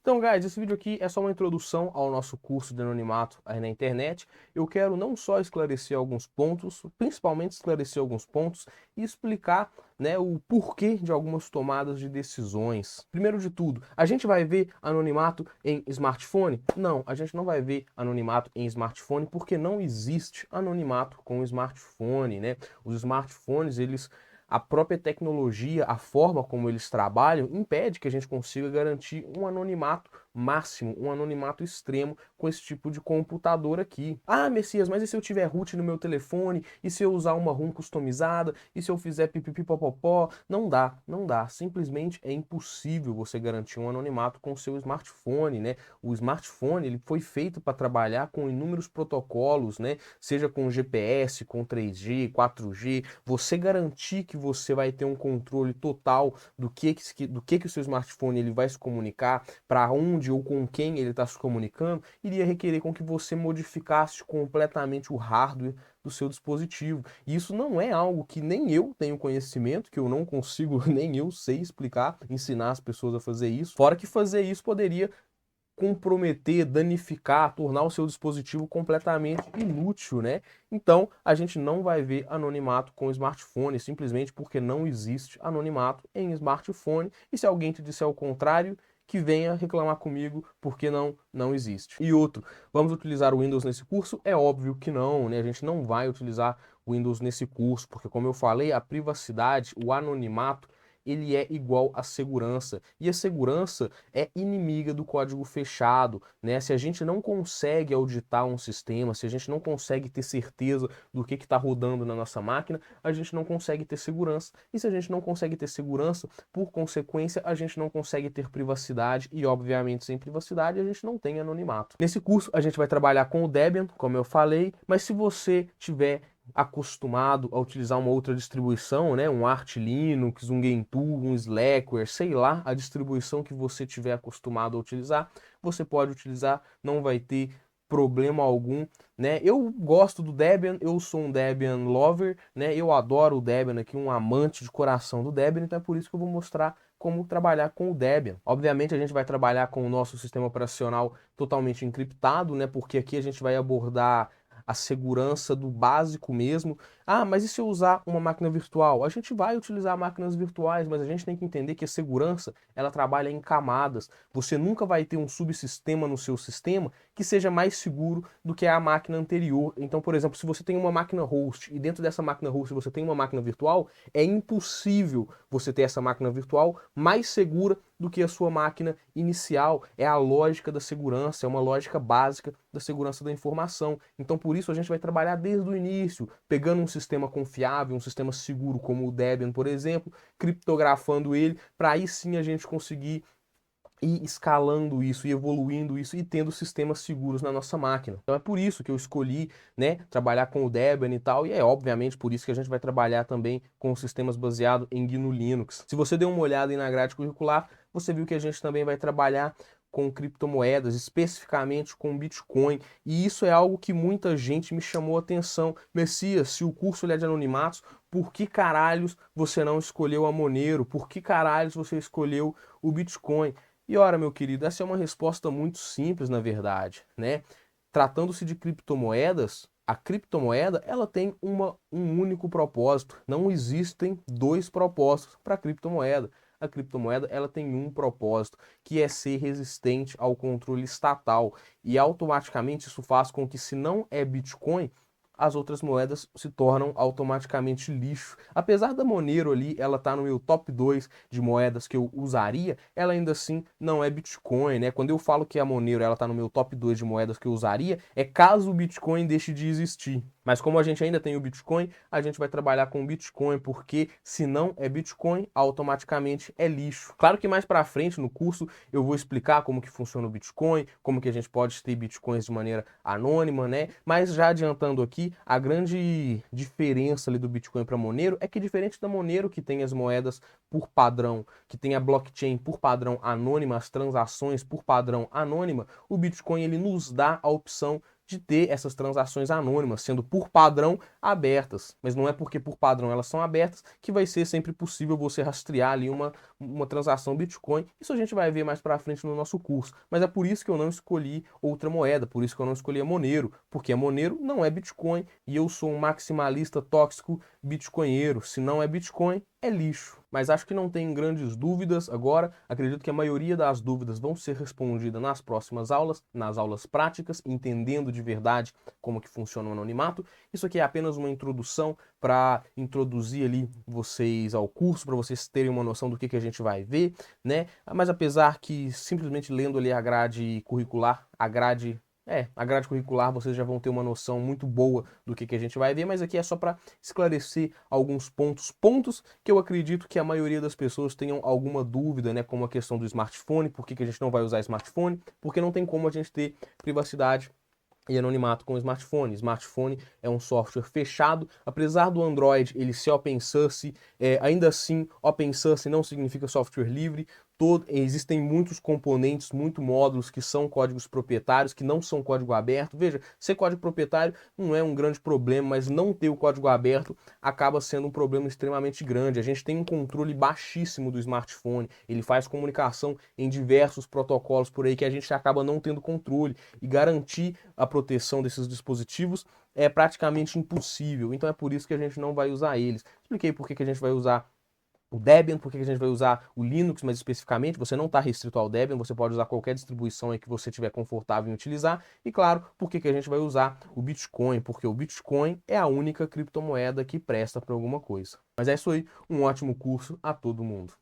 Então, guys, esse vídeo aqui é só uma introdução ao nosso curso de anonimato aí na internet. Eu quero não só esclarecer alguns pontos, principalmente esclarecer alguns pontos e explicar, né, o porquê de algumas tomadas de decisões. Primeiro de tudo, a gente vai ver anonimato em smartphone? Não, a gente não vai ver anonimato em smartphone porque não existe anonimato com smartphone, né? Os smartphones, a própria tecnologia, a forma como eles trabalham, impede que a gente consiga garantir um anonimato máximo, um anonimato extremo com esse tipo de computador aqui. Ah, Messias, mas e se eu tiver root no meu telefone? E se eu usar uma ROM customizada? E se eu fizer pipipipopopó? Não dá, não dá. Simplesmente é impossível você garantir um anonimato com o seu smartphone, né? O smartphone, ele foi feito para trabalhar com inúmeros protocolos, né? Seja com GPS, com 3G, 4G, você garantir que você vai ter um controle total do que o seu smartphone ele vai se comunicar, para onde ou com quem ele está se comunicando, iria requerer com que você modificasse completamente o hardware do seu dispositivo. E isso não é algo que nem eu tenho conhecimento, que eu não consigo, nem eu sei explicar, ensinar as pessoas a fazer isso. Fora que fazer isso poderia comprometer, danificar, tornar o seu dispositivo completamente inútil, né? Então, a gente não vai ver anonimato com smartphone, simplesmente porque não existe anonimato em smartphone. E se alguém te disser o contrário, que venha reclamar comigo, porque não existe. E outro, vamos utilizar o Windows nesse curso? É óbvio que não, né? A gente não vai utilizar o Windows nesse curso, porque como eu falei, a privacidade, o anonimato, ele é igual à segurança. E a segurança é inimiga do código fechado, né? Se a gente não consegue auditar um sistema, se a gente não consegue ter certeza do que está rodando na nossa máquina, a gente não consegue ter segurança. E se a gente não consegue ter segurança, por consequência, a gente não consegue ter privacidade e, obviamente, sem privacidade, a gente não tem anonimato. Nesse curso, a gente vai trabalhar com o Debian, como eu falei, mas se você tiver acostumado a utilizar uma outra distribuição, né, um Arch Linux, um Gentoo, um Slackware, sei lá, a distribuição que você tiver acostumado a utilizar, você pode utilizar, não vai ter problema algum, né? Eu gosto do Debian, eu sou um Debian lover, né? Eu adoro o Debian aqui, um amante de coração do Debian, então é por isso que eu vou mostrar como trabalhar com o Debian. Obviamente a gente vai trabalhar com o nosso sistema operacional totalmente encriptado, né? Porque aqui a gente vai abordar a segurança do básico mesmo. Ah, mas e se eu usar uma máquina virtual? A gente vai utilizar máquinas virtuais, mas a gente tem que entender que a segurança, ela trabalha em camadas. Você nunca vai ter um subsistema no seu sistema que seja mais seguro do que a máquina anterior. Então, por exemplo, se você tem uma máquina host e dentro dessa máquina host você tem uma máquina virtual, é impossível você ter essa máquina virtual mais segura do que a sua máquina inicial. É a lógica da segurança, é uma lógica básica da segurança da informação. Então, por isso, a gente vai trabalhar desde o início, pegando um sistema confiável, um sistema seguro como o Debian, por exemplo, criptografando ele, para aí sim a gente conseguir ir escalando isso e evoluindo isso e tendo sistemas seguros na nossa máquina. Então é por isso que eu escolhi, né, trabalhar com o Debian e tal, e é obviamente por isso que a gente vai trabalhar também com sistemas baseados em GNU Linux. Se você deu uma olhada aí na grade curricular, você viu que a gente também vai trabalhar com criptomoedas, especificamente com Bitcoin, e isso é algo que muita gente me chamou a atenção. Messias, se o curso é de anonimatos, por que caralhos você não escolheu a Monero? Por que caralhos você escolheu o Bitcoin? E ora, meu querido, essa é uma resposta muito simples, na verdade, né? Tratando-se de criptomoedas, a criptomoeda ela tem um único propósito. Não existem dois propósitos para a criptomoeda. A criptomoeda ela tem um propósito, que é ser resistente ao controle estatal. E automaticamente isso faz com que, se não é Bitcoin, as outras moedas se tornam automaticamente lixo. Apesar da Monero ali, ela tá no meu top 2 de moedas que eu usaria, ela ainda assim não é Bitcoin, né? Quando eu falo que a Monero ela tá no meu top 2 de moedas que eu usaria, é caso o Bitcoin deixe de existir. Mas como a gente ainda tem o Bitcoin, a gente vai trabalhar com o Bitcoin, porque se não é Bitcoin, automaticamente é lixo. Claro que mais para frente no curso eu vou explicar como que funciona o Bitcoin, como que a gente pode ter Bitcoins de maneira anônima, né? Mas já adiantando aqui, a grande diferença ali do Bitcoin para Monero é que, diferente da Monero, que tem as moedas por padrão, que tem a blockchain por padrão anônima, as transações por padrão anônima, o Bitcoin ele nos dá a opção de ter essas transações anônimas, sendo por padrão abertas. Mas não é porque por padrão elas são abertas que vai ser sempre possível você rastrear ali uma transação Bitcoin. Isso a gente vai ver mais para frente no nosso curso. Mas é por isso que eu não escolhi outra moeda, por isso que eu não escolhi a Monero, porque a Monero não é Bitcoin e eu sou um maximalista tóxico bitcoinheiro. Se não é Bitcoin, é lixo. Mas acho que não tem grandes dúvidas agora. Acredito que a maioria das dúvidas vão ser respondidas nas próximas aulas, nas aulas práticas, entendendo de verdade como que funciona o anonimato. Isso aqui é apenas uma introdução para introduzir ali vocês ao curso, para vocês terem uma noção do que a gente vai ver, né? Mas apesar que simplesmente lendo ali a grade curricular, a grade curricular, vocês já vão ter uma noção muito boa do que a gente vai ver, mas aqui é só para esclarecer alguns pontos que eu acredito que a maioria das pessoas tenham alguma dúvida, né, como a questão do smartphone, por que a gente não vai usar smartphone, porque não tem como a gente ter privacidade e anonimato com o smartphone. Smartphone é um software fechado, apesar do Android ele ser open source, ainda assim open source não significa software livre. Existem muitos componentes, muitos módulos que são códigos proprietários, que não são código aberto. Veja, ser código proprietário não é um grande problema, mas não ter o código aberto acaba sendo um problema extremamente grande. A gente tem um controle baixíssimo do smartphone, ele faz comunicação em diversos protocolos por aí que a gente acaba não tendo controle, e garantir a proteção desses dispositivos é praticamente impossível. Então é por isso que a gente não vai usar eles. Expliquei por que a gente vai usar o Debian, por que a gente vai usar o Linux mais especificamente. Você não está restrito ao Debian, você pode usar qualquer distribuição aí que você estiver confortável em utilizar. E claro, por que a gente vai usar o Bitcoin, porque o Bitcoin é a única criptomoeda que presta para alguma coisa. Mas é isso aí, um ótimo curso a todo mundo.